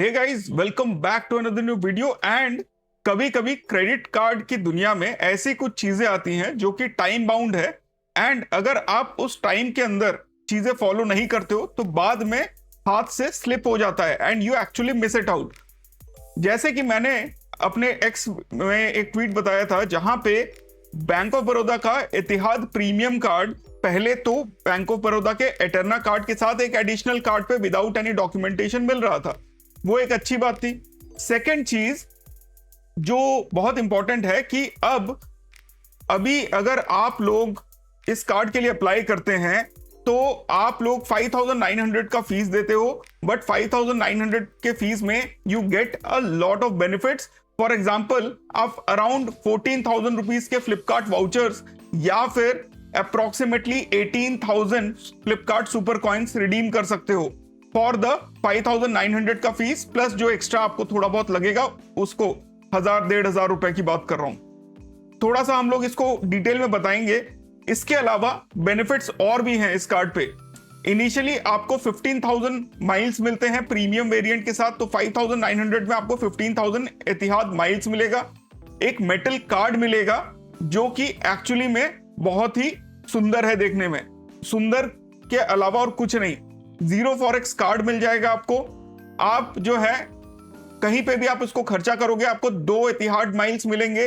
Hey guys, welcome back to another new video. And कभी कभी credit card की दुनिया में ऐसी कुछ चीजें आती हैं जो कि टाइम बाउंड है। एंड अगर आप उस टाइम के अंदर चीजें फॉलो नहीं करते हो तो बाद में हाथ से स्लिप हो जाता है and you actually miss it out. जैसे कि मैंने अपने एक्स में एक ट्वीट बताया था जहां पे बैंक ऑफ बड़ौदा का एतिहाद प्रीमियम कार्ड, पहले तो बैंक ऑफ बड़ौदा के एटर्ना कार्ड के साथ एक एडिशनल कार्ड पे विदाउट एनी डॉक्यूमेंटेशन मिल रहा था, वो एक अच्छी बात थी। सेकंड चीज जो बहुत इंपॉर्टेंट है कि अभी अगर आप लोग इस कार्ड के लिए अप्लाई करते हैं तो आप लोग 5,900 का फीस देते हो, बट 5,900 के फीस में you get a lot of benefits. For example, आप अराउंड 14,000 रुपीज के फ्लिपकार्ट वाउचर्स या फिर approximately 18,000 Flipkart super coins redeem कर सकते हो फॉर द 5,900 का फीस, प्लस जो एक्स्ट्रा आपको थोड़ा बहुत लगेगा उसको 1,000-1,500 रुपए की बात कर रहा हूं। थोड़ा सा हम लोग इसको डिटेल में बताएंगे। इसके अलावा बेनिफिट्स और भी हैं इस कार्ड पे। इनिशियली आपको 15,000 माइल्स मिलते हैं प्रीमियम वेरिएंट के साथ, तो 5,900 में आपको 15,000 एतिहाद माइल्स मिलेगा। एक मेटल कार्ड मिलेगा जो कि एक्चुअली में बहुत ही सुंदर है, देखने में सुंदर के अलावा और कुछ नहीं। जीरो फॉरेक्स कार्ड मिल जाएगा आपको। आप जो है कहीं पे भी आप इसको खर्चा करोगे आपको 2 एतिहाद माइल्स मिलेंगे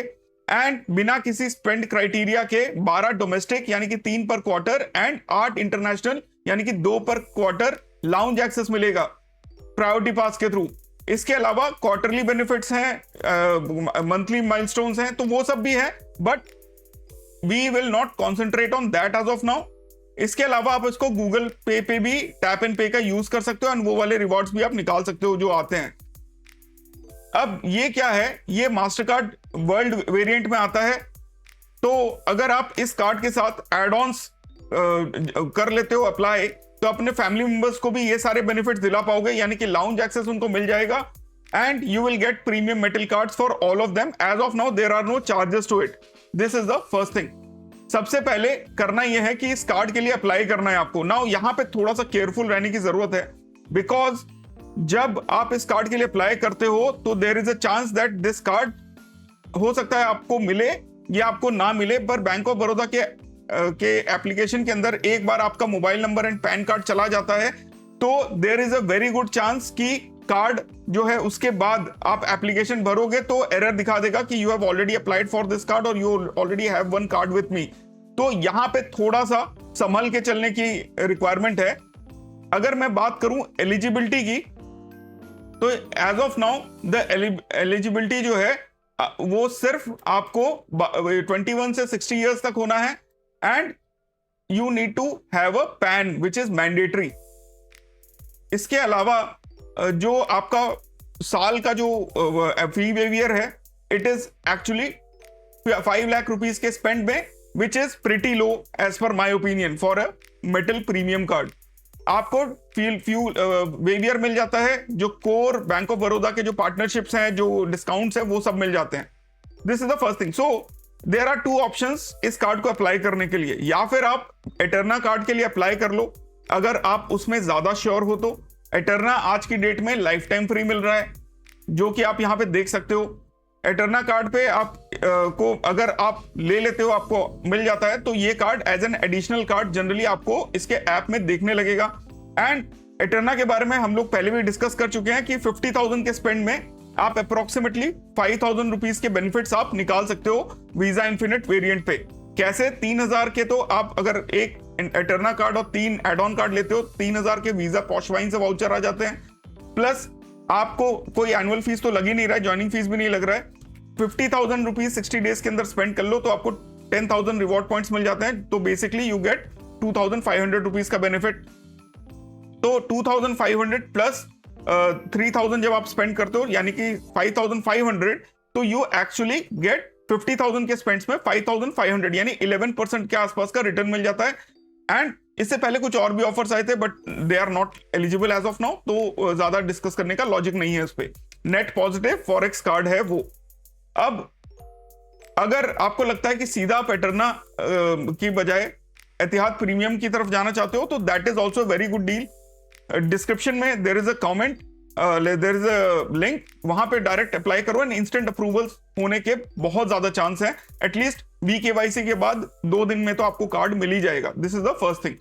एंड बिना किसी स्पेंड क्राइटेरिया के 12 डोमेस्टिक यानी कि 3 पर क्वार्टर एंड 8 इंटरनेशनल यानी कि 2 पर क्वार्टर लाउंज एक्सेस मिलेगा प्रायोरिटी पास के थ्रू। इसके अलावा क्वार्टरली बेनिफिट्स हैं, मंथली माइलस्टोन्स हैं, तो वो सब भी है, but we will not concentrate on that as of now. इसके अलावा आप इसको गूगल पे भी टैप एंड पे का यूज कर सकते हो एंड वो वाले रिवॉर्ड्स भी आप निकाल सकते हो जो आते हैं। अब ये क्या है, ये मास्टर कार्ड वर्ल्ड वेरिएंट में आता है। तो अगर आप इस कार्ड के साथ एड ऑन्स कर लेते हो अप्लाई, तो अपने फैमिली मेंबर्स को भी ये सारे बेनिफिट्स दिला पाओगे, यानी कि लाउंज एक्सेस उनको मिल जाएगा and you will get premium metal cards for all of them. As of now there are no charges to it. This is the first thing. सबसे पहले करना यह है कि इस कार्ड के लिए अप्लाई करना है आपको। नाउ यहां पे थोड़ा सा केयरफुल रहने की जरूरत है, बिकॉज जब आप इस कार्ड के लिए अप्लाई करते हो तो there is a chance that this card हो सकता है आपको मिले या आपको ना मिले। पर बैंक ऑफ बड़ौदा के एप्लीकेशन के अंदर एक बार आपका mobile number and pan card चला जाता है तो there is a very good chance कि कार्ड जो है उसके बाद आप एप्लीकेशन भरोगे तो एरर दिखा देगा कि you have already applied for this card और you already have one card with me. तो यहां पे थोड़ा सा संभल के चलने की रिक्वायरमेंट है। अगर मैं बात करूं एलिजिबिलिटी की, तो as of now the eligibility जो है वो सिर्फ आपको 21 से 60 इयर्स तक होना है and you need to have a pan which is mandatory. इसके अलावा जो आपका साल का जो फी वेवियर है, it is actually 5 lakh rupees के स्पेंड में, which is pretty low as per my opinion for a metal premium card। आपको फ्यूल वेवियर मिल जाता है, जो कोर बैंक ऑफ बड़ौदा के जो पार्टनरशिप्स हैं, जो डिस्काउंट्स हैं, वो सब मिल जाते हैं। This is the first thing. So there are 2 options इस कार्ड को अप्लाई करने के लिए। या फिर आप एटर्ना कार्ड के लिए अप्लाई कर लो अगर आप उसमें ज्यादा श्योर हो तो। एटर्ना आज की डेट में लाइफ टाइम फ्री मिल रहा है, जो कि आप यहाँ पे देख सकते हो। एटर्ना कार्ड पे आप को अगर आप ले लेते हो आपको मिल जाता है, तो ये card as an additional card generally आपको इसके ऐप में देखने लगेगा। एंड एटर्ना के बारे में हम लोग पहले भी डिस्कस कर चुके हैं कि 50,000 के स्पेंड में आप अप्रोक्सीमेटली 5,000 रुपीज के बेनिफिट्स आप निकाल सकते हो वीजा इन्फिनिट वेरिएंट पे। कैसे? 3,000 के तो आप अगर एक एटर्ना कार्ड और 3 एड ऑन कार्ड लेते हो, 3,000 के वीजा पॉश वाइन से वाउचर आ जाते हैं, प्लस आपको कोई एनुअल फीस तो लग ही नहीं रहा है, ज्वाइनिंग फीस भी नहीं लग रहा है। 50,000 रुपीज 60 डेज के अंदर स्पेंड कर लो तो आपको 10,000 रिवॉर्ड पॉइंट्स मिल जाते हैं। तो बेसिकली यू गेट 2,500 रुपीज का बेनिफिट। तो 2,500 प्लस 3,000 जब आप स्पेंड करते हो यानी कि 5,500, तो यू एक्चुअली गेट 50,000 के स्पेंड्स में 5,500 यानी 11% के आसपास का रिटर्न मिल जाता है। एंड इससे पहले कुछ और भी ऑफर्स आए थे, but they are not eligible as of now, तो ज्यादा डिस्कस करने का लॉजिक नहीं है उस पर। नेट पॉजिटिव फॉरेक्स कार्ड है वो। अब अगर आपको लगता है कि सीधा आप एटर्ना की बजाय एतिहाद प्रीमियम की तरफ जाना चाहते हो, तो that is also very good deal. Description में there is a comment there is a link, वहां पे डायरेक्ट अप्लाई करो एंड इंस्टेंट अप्रूवल होने के बहुत ज्यादा चांस है। एटलीस्ट VKYC के बाद 2 दिन में तो आपको कार्ड मिल ही जाएगा। This is the first thing.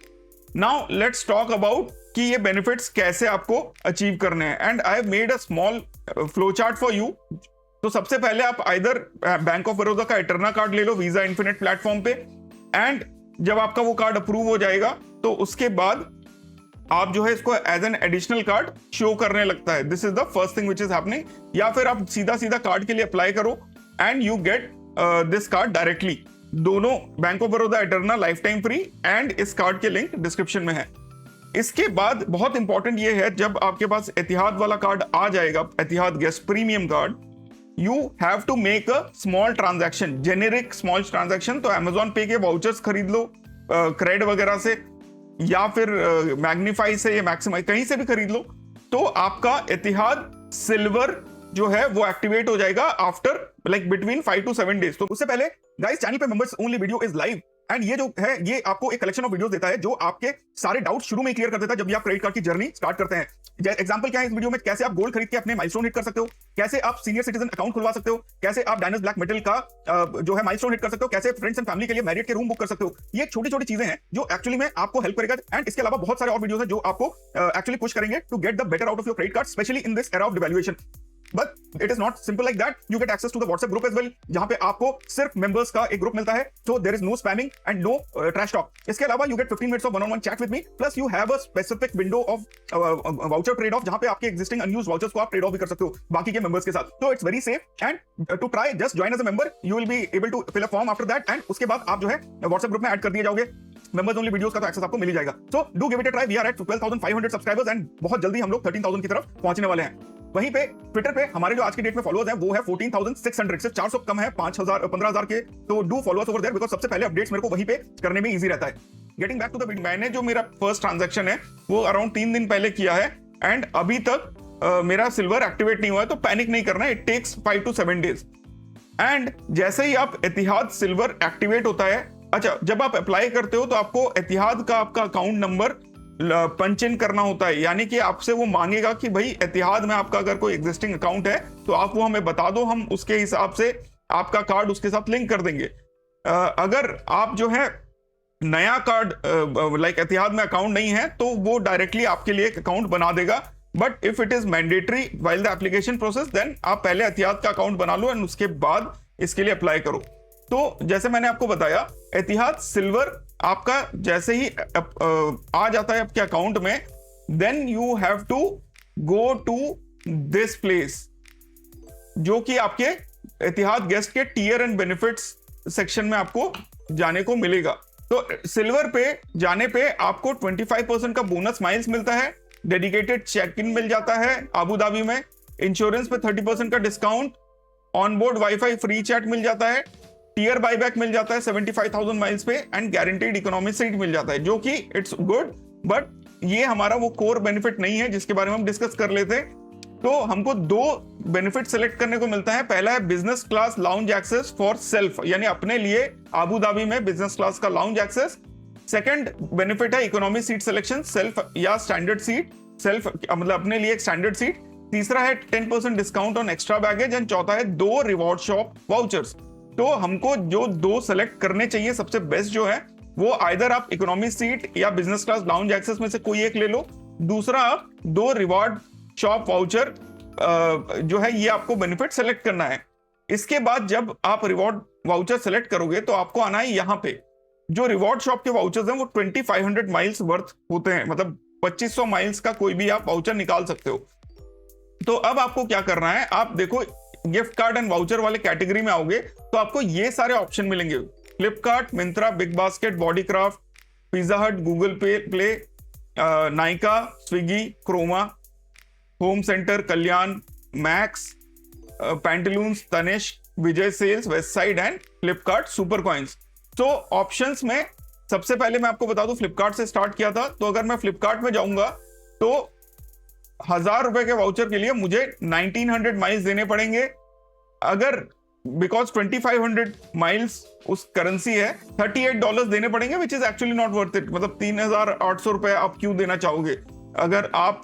Now let's talk about कि ये बेनिफिट्स कैसे आपको अचीव करने हैं, and I have made a small flow chart for you. तो सबसे पहले आप आइदर बैंक ऑफ बड़ौदा का एटर्ना कार्ड ले लो वीजा इन्फिनिट प्लेटफॉर्म पे, एंड जब आपका वो कार्ड अप्रूव हो जाएगा तो उसके बाद आप जो है इसको as an additional card show करने लगता है। This is the first thing which is happening. या फिर आप सीधा सीधा कार्ड के लिए अप्लाई करो and you get this card directly. दोनों Bank of Baroda Eterna lifetime free, and इस कार्ड के लिंक डिस्क्रिप्शन में है। इसके बाद बहुत इंपॉर्टेंट ये है, जब आपके पास एतिहाद वाला कार्ड आ जाएगा, Etihad guest premium card, you have to make a small transaction, generic small transaction. तो अमेजॉन पे के वाउचर्स खरीद लो क्रेड वगैरह से, या फिर मैग्नीफाई से या मैक्सिमाई कहीं से भी खरीद लो, तो आपका एतिहाद सिल्वर जो है वो एक्टिवेट हो जाएगा after like between 5 to 7 days. तो उससे पहले गाइस चैनल पे members only video is live, and ये जो है ये आपको एक कलेक्शन ऑफ वीडियोस देता है जो आपके सारे डाउट्स शुरू में ही क्लियर कर देता है जब भी आप क्रेडिट कार्ड की जर्नी स्टार्ट करते हैं। एग्जांपल क्या है इस वीडियो में, कैसे आप गोल्ड खरीद के अपने माइलस्टोन हिट कर सकते हो, कैसे आप सीनियर सिटीजन अकाउंट खुलवा सकते हो, कैसे आप डायनस ब्लैक मेटल का जो है माइलस्टोन हिट कर सकते हो, कैसे फ्रेंड्स एंड फैमिली के लिए मैरिट के रूम बुक कर सकते हो। ये छोटी छोटी चीजें हैं जो एक्चुअली में आपको हेल्प करेगा, एंड इसके अलावा बहुत सारे और वीडियोस हैं जो आपको एक्चुअली पुश करेंगे to get the better out of your credit card, specially in this era of devaluation. But it is not simple like that, you get access to the WhatsApp group as well, जहां पे आपको सिर्फ members का एक group मिलता है, so there is no spamming and no trash talk. इसके अलावा you get 15 minutes of one on one chat with me, plus you have a specific window of voucher trade off, जहां पे आपके एक्जिस्टिंग अनयूज्ड वाउचर्स को आप trade off भी कर सकते हो बाकी के मेंबर्स के साथ। तो it's very safe, and to try just join as a member, you will be able to fill a form after that, and उसके बाद आप जो है व्हाट्सएप ग्रुप में ऐड कर दिए जाओगे। मेंबर्स ओनली वीडियोस का तो एक्सेस आपको मिल ही जाएगा। So do give it a try. We are at 12,500 subscribers, and बहुत जल्दी हम लोग 13,000 की तरफ पहुंचने वाले हैं। वहीं पे ट्विटर पे हमारे जो आज की डेट में फॉलोअर्स हैं वो है 14,600, सिर्फ 400 कम है 15,000 के। तो do follow us over there, because सबसे पहले अपडेट्स मेरे को वहीं पे करने में इजी रहता है। Getting back to the video, मैंने जो मेरा फर्स्ट ट्रांजैक्शन है वो अराउंड 3 दिन पहले किया है, एंड अभी तक मेरा सिल्वर एक्टिवेट नहीं हुआ है। तो पैनिक नहीं करना, it takes 5 to 7 days. And जैसे ही आप एतिहाद सिल्वर एक्टिवेट होता है, अच्छा जब आप अप्लाई करते हो तो आपको एतिहाद का आपका अकाउंट नंबर पंच इन करना होता है, यानी कि आपसे वो मांगेगा कि भाई एतिहाद में आपका अगर कोई एग्जिस्टिंग अकाउंट है तो आप वो हमें बता दो, हम उसके हिसाब से आपका कार्ड उसके साथ लिंक कर देंगे। अगर आप जो है नया कार्ड लाइक एतिहाद में अकाउंट नहीं है तो वो डायरेक्टली आपके लिए एक अकाउंट बना देगा। But if it is mandatory while the application process, then आप पहले एतिहाद का अकाउंट बना लो एंड उसके बाद इसके लिए अप्लाई करो। तो जैसे मैंने आपको बताया, एतिहाद सिल्वर आपका जैसे ही आ जाता है आपके अकाउंट में, then you have to go to this place, जो कि आपके एतिहाद गेस्ट के टियर एंड बेनिफिट्स सेक्शन में आपको जाने को मिलेगा। तो सिल्वर पे जाने पे आपको 25% का बोनस माइल्स मिलता है, डेडिकेटेड चेक इन मिल जाता है आबू धाबी में, इंश्योरेंस पे 30% का discount, on board wifi free chat मिल जाता है, टियर बायबैक मिल जाता है 75,000 माइल्स पे, एंड गारंटीड इकोनॉमी सीट मिल जाता है, जो कि इट्स गुड। बट ये हमारा वो कोर बेनिफिट नहीं है जिसके बारे में हम डिस्कस कर लेते हैं। तो हमको 2 बेनिफिट सेलेक्ट करने को मिलता है। पहला है business class lounge access for self, यानी अपने लिए आबू धाबी में बिजनेस क्लास का लाउंज एक्सेस। सेकंड बेनिफिट है इकोनॉमी सीट सिलेक्शन, सेल्फ या स्टैंडर्ड सीट, सेल्फ मतलब अपने लिए एक स्टैंडर्ड सीट। तीसरा है 10% discount on extra baggage, and चौथा है 2 रिवॉर्ड शॉप वाउचर्स। तो हमको जो 2 सेलेक्ट करने चाहिए, सबसे बेस्ट जो है वो आइदर आप इकोनॉमी सीट या बिजनेस क्लास लाउंज एक्सेस में से कोई एक ले लो, दूसरा आप 2 रिवॉर्ड शॉप वाउचर जो है ये आपको बेनिफिट सेलेक्ट करना है। इसके बाद जब आप रिवॉर्ड वाउचर सेलेक्ट करोगे तो आपको आना है यहाँ पे। जो रिवॉर्ड शॉप के वाउचर्स हैं वो 2500 माइल्स वर्थ होते हैं, मतलब 2500 माइल्स का कोई भी आप वाउचर निकाल सकते हो। तो अब आपको क्या करना है, आप देखो गिफ्ट कार्ड एंड वाउचर वाले कैटेगरी में आओगे तो आपको ये सारे ऑप्शन मिलेंगे, Flipkart, Myntra, Big Basket, Body Craft, Pizza Hut, Google Play, Nykaa, Swiggy, Croma, Home Centre, Kalyan, Max, Pantaloons, Tanishq, Vijay Sales, West Side and Flipkart super coins. तो ऑप्शंस में सबसे पहले मैं आपको बता दूं, फ्लिपकार्ट से स्टार्ट किया था। तो अगर मैं फ्लिपकार्ट में जाऊंगा तो 1000 रुपए के वाउचर के लिए मुझे 1900 माइल्स देने पड़ेंगे। अगर बिकॉज 2500 माइल्स उस करेंसी है, $38 देने पड़ेंगे, which is actually not worth it. मतलब 3800 रुपए आप क्यों देना चाहोगे? अगर आप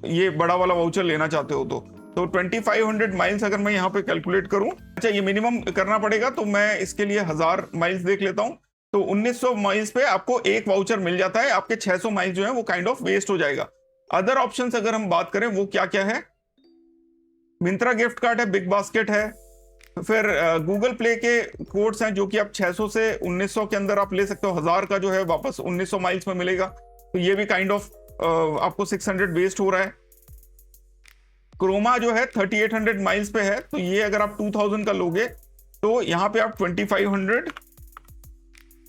ये बड़ा वाला वाउचर लेना चाहते हो तो 2500 माइल्स अगर मैं यहाँ पे कैलकुलेट करूं, अच्छा ये मिनिमम करना पड़ेगा, तो मैं इसके लिए 1000 माइल्स देख लेता हूं। तो 1900 माइल्स पे आपको एक वाउचर मिल जाता है, आपके 600 माइल्स जो है वो काइंड ऑफ वेस्ट हो जाएगा। अदर ऑप्शंस अगर हम बात करें वो क्या क्या है, मिंत्रा गिफ्ट कार्ड है, बिग बास्केट है, फिर गूगल प्ले के कोड्स हैं जो कि आप 600 से 1900 के अंदर आप ले सकते हो, 1000 का जो है वापस 1900 माइल्स में मिलेगा, तो ये भी काइंड ऑफ आपको 600 वेस्ट हो रहा है। क्रोमा जो है 3800 माइल्स पे है, तो ये अगर आप 2000 का लोगे तो यहाँ पे आप 2500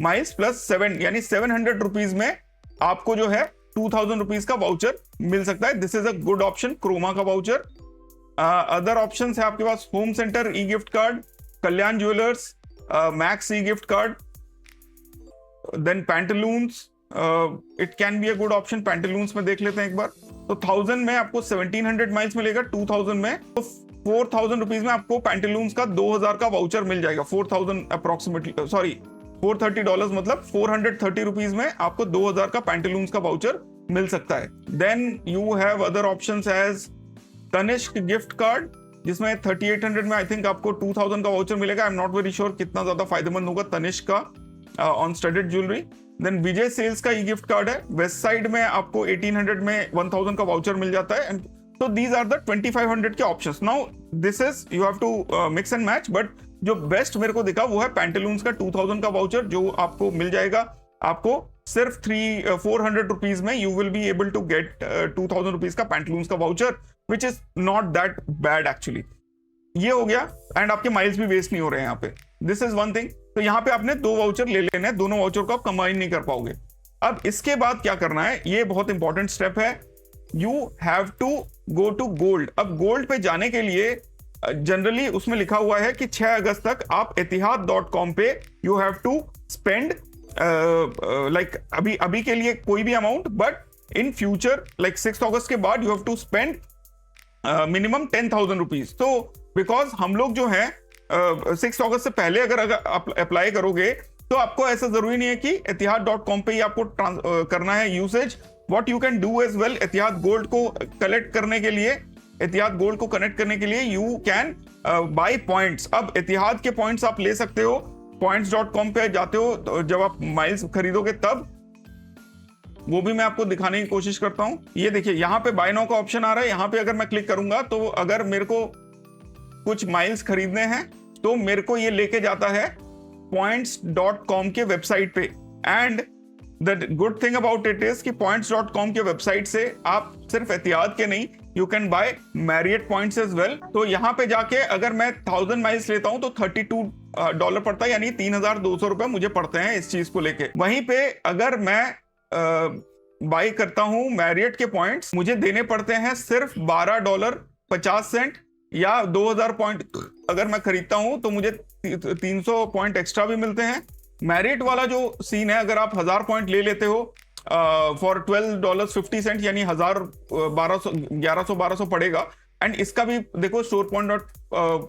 माइल्स प्लस 7 यानी 700 रुपीज में आपको जो है 2000 रुपीज का वाउचर मिल सकता है। This is a good option, Croma का वाउचर। अदर ऑप्शन है आपके पास Home Centre e gift card, Kalyan jewellers, Max e gift card, then Pantaloons, it can be a good option. Pantaloons में देख लेते हैं एक बार, तो 1000 में आपको 1700 माइल्स मिलेगा, 2000 में तो 4000 रुपीज में आपको पैंटलून्स का 2000 का वाउचर मिल जाएगा। 4000 अप्रोक्सीमेटली, सॉरी $430 मतलब 430 रुपीज में आपको 2000 का पैंटलून्स का वाउचर मिल सकता है। Then you have other options as Tanishq gift card, जिसमें 3800 में आई थिंक आपको 2000 का वाउचर मिलेगा। I am not very sure कितना ज्यादा फायदेमंद होगा तनिष्क का on studded jewellery. Then Vijay Sales का ई गिफ्ट कार्ड है, वेस्ट साइड में आपको 1800 में 1000 का वाउचर मिल जाता है। And so these are the 2500 के options. Now this is you have to mix and match, but जो बेस्ट मेरे को दिखा वो है पैंटलून्स का 2000 का वाउचर, जो आपको मिल जाएगा आपको सिर्फ 400 रुपीज में। You will be able to get 2000 rupees का पैंटलून्स का voucher, which is not that bad actually. ये हो गया, एंड आपके माइल्स भी वेस्ट नहीं हो रहे हैं यहाँ पे। This is one thing. तो यहाँ पे आपने 2 वाउचर ले लेने हैं, दोनों वाउचर को आप कंबाइन नहीं कर पाओगे। अब इसके बाद क्या करना है, ये बहुत इंपॉर्टेंट स्टेप है, you have to go to gold. अब गोल्ड पे जाने के लिए जनरली उसमें लिखा हुआ है कि 6 अगस्त तक आप etihad.com पे you have to spend like अभी के लिए कोई भी amount, but in future like 6 अगस्त के बाद you have to spend minimum 10,000 rupees. तो बिकॉज हम लोग जो है 6 अगस्त से पहले अगर अप्लाई करोगे तो आपको ऐसा जरूरी नहीं है कि etihad.com पे ही आपको करना है usage. What you can do as well, Etihad gold को कलेक्ट करने के लिए, एतिहाद गोल्ड को कनेक्ट करने के लिए यू कैन बाय पॉइंट्स। अब एतिहाद के पॉइंट्स आप ले सकते हो, points.com पे जाते हो तो जब आप माइल्स खरीदोगे तब, वो भी मैं आपको दिखाने की कोशिश करता हूं। ये देखिए यहाँ पे बाय नाउ का ऑप्शन आ रहा है, यहाँ पे अगर मैं क्लिक करूंगा तो अगर मेरे को कुछ माइल्स खरीदने हैं तो मेरे को ये लेके जाता है points.com के वेबसाइट पे। And the good thing about it is कि points.com के वेबसाइट से आप सिर्फ एतिहाद के नहीं, you can buy Marriott points as well. तो यहाँ पे जाके अगर मैं 1000 माइल्स लेता हूं तो $32 पड़ता है, यानी 3200 रुपए मुझे पड़ते हैं इस चीज को लेके। वहीं पे अगर मैं बाय करता हूं मैरियट के पॉइंट्स, मुझे देने पड़ते हैं सिर्फ $12.50, या 2000 पॉइंट अगर मैं खरीदता हूं तो मुझे 300 पॉइंट एक्स्ट्रा भी मिलते हैं। मैरिट वाला जो सीन है, अगर आप 1000 पॉइंट ले लेते हो फॉर $12.50 यानी 1100-1200 पड़ेगा। एंड इसका भी देखो स्टोर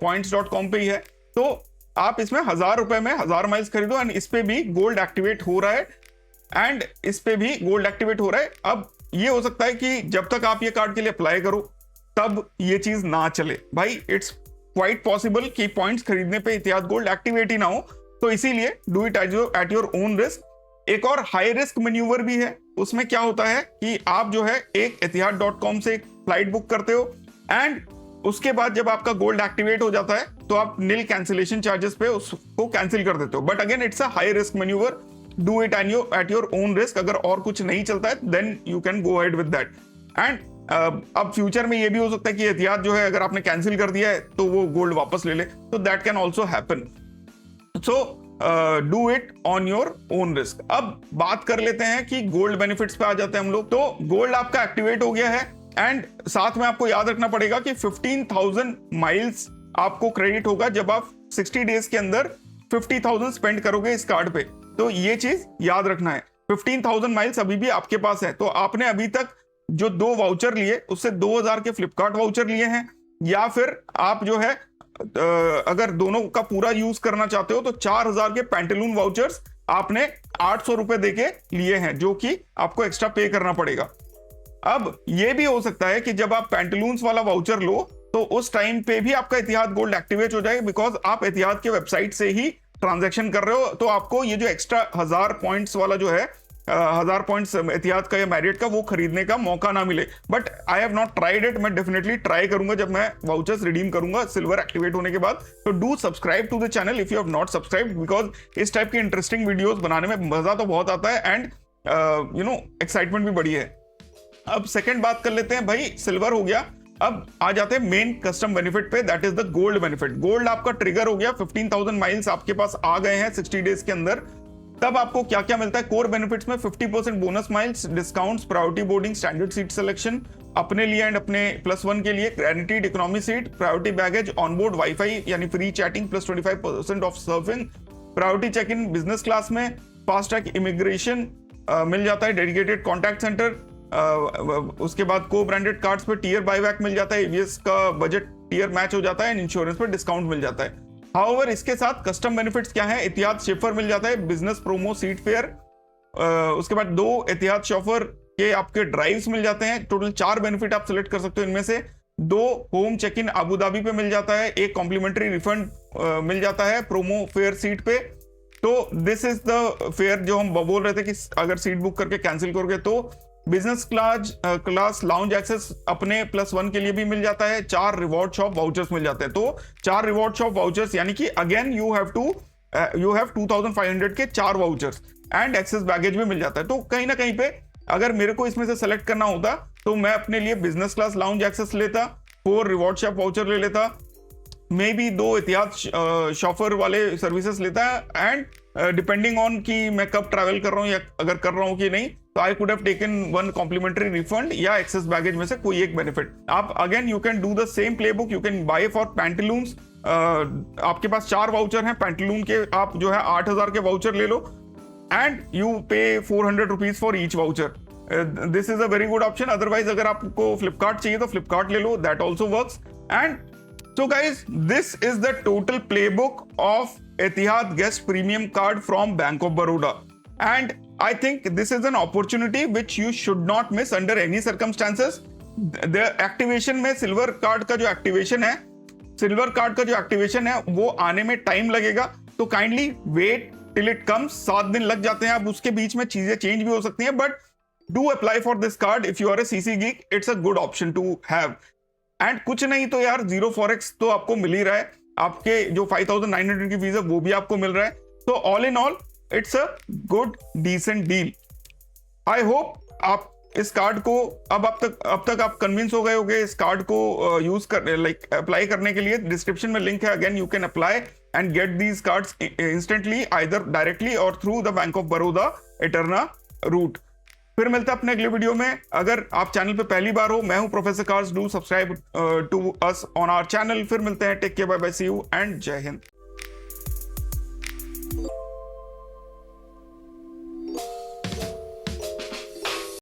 points.com पे ही है, तो आप इसमें 1000 रुपए में 1000 माइल्स खरीदो। एंड इस पे भी गोल्ड एक्टिवेट हो रहा है, एंड इस पे भी गोल्ड एक्टिवेट हो रहा है। अब ये हो सकता है कि जब तक आप ये कार्ड के लिए अप्लाई करो तब ये चीज ना चले भाई। इट्स क्वाइट पॉसिबल कि पॉइंट्स खरीदने पे इतिहाद गोल्ड एक्टिवेट ही ना हो, तो इसीलिए do it at your own risk. एक और हाई रिस्क मैन्यूवर भी है, उसमें क्या होता है कि आप जो है एक etihad.com से फ्लाइट बुक करते हो, एंड उसके बाद जब आपका गोल्ड एक्टिवेट हो जाता है तो आप नील कैंसिलेशन चार्जेस पे उसको कैंसिल कर देते हो। But again it's a high risk manoeuvre, do it at your own risk. अगर और कुछ नहीं चलता है then you can go ahead with that. And अब फ्यूचर में ये भी हो सकता है कि एतिहाद जो है अगर आपने कैंसिल कर दिया है तो वो गोल्ड वापस ले ले, तो that can also happen. So do it on your own risk. अब बात कर लेते हैं कि गोल्ड बेनिफिट्स पे आ जाते हैं हम लोग। तो गोल्ड आपका एक्टिवेट हो गया है, एंड साथ में आपको याद रखना पड़ेगा कि 15,000 माइल्स आपको क्रेडिट होगा जब आप 60 डेज के अंदर 50,000 स्पेंड करोगे इस कार्ड पे। तो ये चीज याद रखना है, 15,000 माइल्स अभी भी आपके पास है। तो आपने अभी तक जो 2 वाउचर लिए उससे 2000 के फ्लिपकार्ट वाउचर लिए हैं, या फिर आप जो है अगर दोनों का पूरा यूज करना चाहते हो तो 4000 के पैंटलून वाउचर्स आपने 800 रुपए देके लिए हैं, जो कि आपको एक्स्ट्रा पे करना पड़ेगा। अब ये भी हो सकता है कि जब आप पैंटलून्स वाला वाउचर लो तो उस टाइम पे भी आपका इतिहाद गोल्ड एक्टिवेट हो जाए, बिकॉज आप इतिहाद के वेबसाइट से ही ट्रांजैक्शन कर रहे हो, तो आपको ये जो एक्स्ट्रा 1000 पॉइंट्स वाला जो है 1000 पॉइंट्स इतिहाद का या मैरिट का वो खरीदने का मौका ना मिले। But I have not tried it, मैं डेफिनेटली ट्राई करूंगा जब मैं वाउचर्स रिडीम करूंगा सिल्वर एक्टिवेट होने के बाद। तो do subscribe to the channel if you have not subscribe, because इस टाइप की इंटरेस्टिंग वीडियोस बनाने में मजा तो बहुत आता है एंड एक्साइटमेंट भी बड़ी है। अब सेकंड बात कर लेते हैं भाई, सिल्वर हो गया, अब आ जाते हैं मेन कस्टम बेनिफिट पे, that is the gold benefit. Gold आपका ट्रिगर हो गया, 15,000 माइल्स आपके पास आ गए हैं 60 डेज के अंदर। तब आपको क्या क्या मिलता है कोर बेनिफिट्स में? 50% bonus miles, discounts, priority boarding, standard seat selection अपने लिए एंड अपने +1 के लिए, guaranteed economy seat, priority baggage, onboard wifi यानी free chatting plus 25% off surfing, priority check in business class में, फास्ट ट्रैक इमिग्रेशन मिल जाता है, डेडिकेटेड कॉन्टैक्ट सेंटर, उसके बाद को ब्रांडेड कार्ड्स पे टीयर बायबैक मिल जाता है, एवीएस का बजट टीयर मैच हो जाता है एंड इंश्योरेंस पर डिस्काउंट मिल जाता है। हाउएवर इसके साथ कस्टम बेनिफिट्स क्या है? इतिहाद शेफर मिल जाता है, बिजनेस प्रोमो सीट फेयर, उसके बाद 2 इतिहाद शॉफर के आपके ड्राइव्स मिल जाते हैं। टोटल 4 बेनिफिट आप सिलेक्ट कर सकते हो, इनमें से 2 home check in Abu Dhabi पे मिल जाता है, 1 कॉम्प्लीमेंट्री रिफंड मिल जाता है प्रोमो फेयर सीट पे। तो दिस इज द फेयर जो हम बोल रहे थे कि अगर सीट बुक करके कैंसिल करोगे तो बिजनेस क्लास लाउंज एक्सेस अपने +1 के लिए भी मिल जाता है, 4 रिवॉर्ड शॉप वाउचर्स मिल जाते हैं। तो 4 रिवॉर्ड शॉप वाउचर्स यानी कि अगेन यू हैव 2500 के 4 वाउचर्स एंड एक्सेस बैगेज भी मिल जाता है। तो कहीं ना कहीं पे अगर मेरे को इसमें से सेलेक्ट करना होता तो मैं अपने लिए बिजनेस क्लास लाउंज एक्सेस लेता, 4 रिवॉर्ड शॉप वाउचर ले लेता, मे बी 2 इतिहाद शॉफर वाले सर्विसेज लेता है एंड डिपेंडिंग ऑन कि मैं कब ट्रैवल कर रहा हूँ या अगर कर रहा हूँ कि नहीं, तो I could have taken 1 complimentary refund या एक्सेस बैगेज में से कोई एक बेनिफिट। आप again you can do the same playbook, you can buy for Pantaloons. आपके पास 4 वाउचर हैं पैंटलून के, आप जो है 8000 के वाउचर ले लो and you pay 400 rupees for each voucher. This is a very good option. Otherwise अगर आपको फ्लिपकार्ट चाहिए तो फ्लिपकार्ट ले लो, that also works. And so guys, this is the total playbook of Etihad Guest Premium Card from Bank of Baroda, and I think this is an opportunity which you should not miss under any circumstances. The activation में silver card का जो activation है वो आने में time लगेगा, तो kindly wait till it comes. 7 दिन लग जाते हैं, अब उसके बीच में चीजें चेंज भी हो सकती हैं, but do apply for this card if you are a CC geek, it's a good option to have. And कुछ नहीं तो यार 0 फॉरेक्स तो आपको मिल ही रहा है, आपके जो 5900 की फीस है वो भी आपको मिल रहा है। तो all in all it's a good decent deal. I hope आप इस कार्ड को अब तक आप कन्विंस हो गए होंगे इस कार्ड को यूज कर अप्लाई करने के लिए। डिस्क्रिप्शन में लिंक है, again you can apply and get these cards instantly, either directly or through the Bank of Baroda Eterna route. फिर मिलता है अपने अगले वीडियो में। अगर आप चैनल पे पहली बार हो, मैं हूं professor cars, do subscribe to us on our channel. फिर मिलते हैं, take care, bye bye, see you एंड जय हिंद।